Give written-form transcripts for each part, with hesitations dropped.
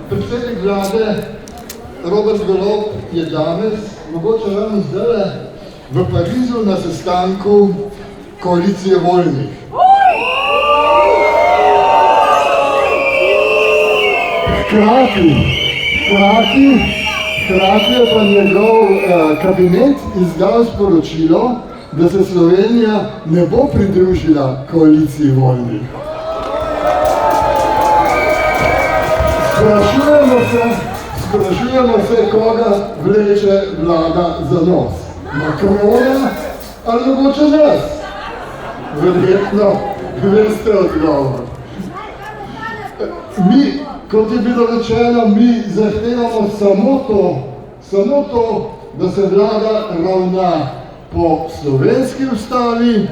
Predsednik vlade Robert Golob je danes, mogoče ravno zdaj, v Parizu na sestanku koalicije voljnih. Hkrati je pa njegov kabinet izdal sporočilo, da se Slovenija ne bo pridružila koaliciji voljnih. Sprašujemo se, koga vleče vlada za nos. Makrona ali mogoče nas? Verjetno veste odgovor. Mi, kot je bilo rečeno, mi zahtevamo samo to, da se vlada ravna po slovenski ustavi,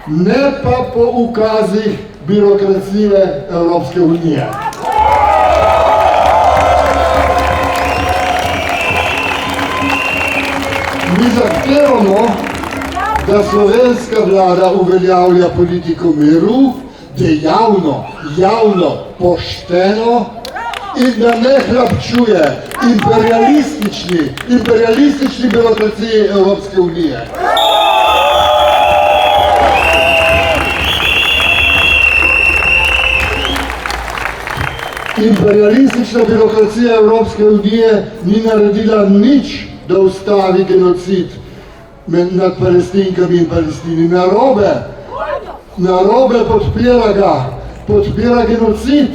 ne pa po ukazih birokracije Evropske unije. Mi zahtevamo, da slovenska vlada uveljavlja politiko miru, dejavno, javno, pošteno in da ne hlapčuje imperialistični birokraciji Evropske unije. Imperialistična birokracija Evropske unije ni naredila nič, da ustavi genocid nad Palestinkami in Palestini. Narobe podpira genocid.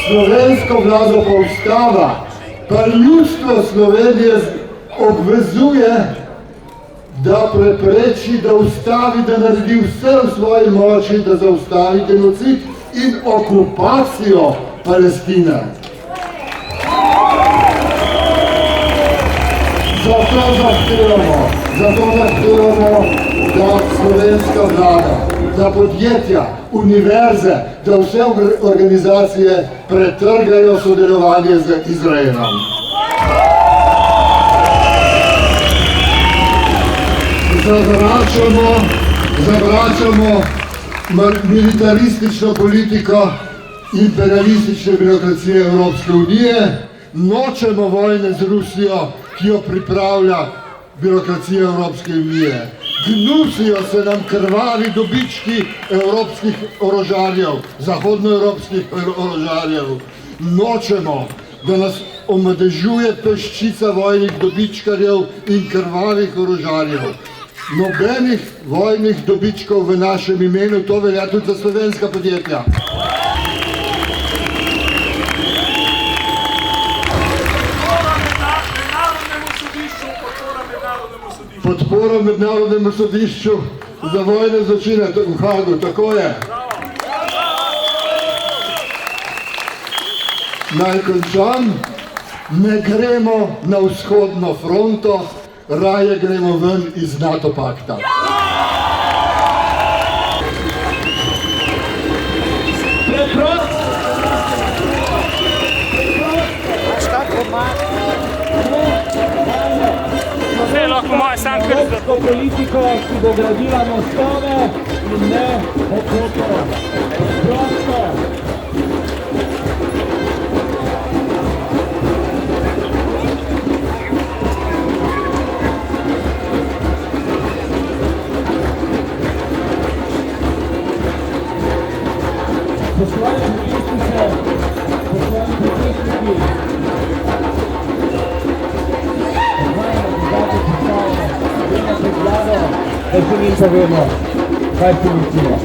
Slovensko vlado pa ustava, pa ljudstvo Slovenije obvezuje, da prepreči, da ustavi, da naredi vse v svoji moči, da zaustavi genocid in okupacijo Palestine. Zato zahtevamo, da slovenska vlada, da podjetja, univerze, da vse organizacije pretrgajo sodelovanje z Izraelom. Zavračamo militaristično politiko imperialistične birokracije Evropske unije, nočemo vojne z Rusijo, ki jo pripravlja birokracija Evropske unije. Gnusijo se nam krvavi dobički evropskih orožarjev, zahodnoevropskih orožarjev. Nočemo, da nas omadežuje peščica vojnih dobičkarjev in krvavih orožarjev. Nobenih vojnih dobičkov v našem imenu, to velja tudi za slovenska podjetja. Podporo mednarodnemu sodišču za vojne zločine v Hagu, tako je. Naj končam, ne gremo na vzhodno fronto, raje gremo ven iz NATO pakta. Politiko, ki bo gradila mostove in ne okopov. Prosto! Poslali ministrice, poslali predsedniki, da se mi povemo, kaj se mi čuje.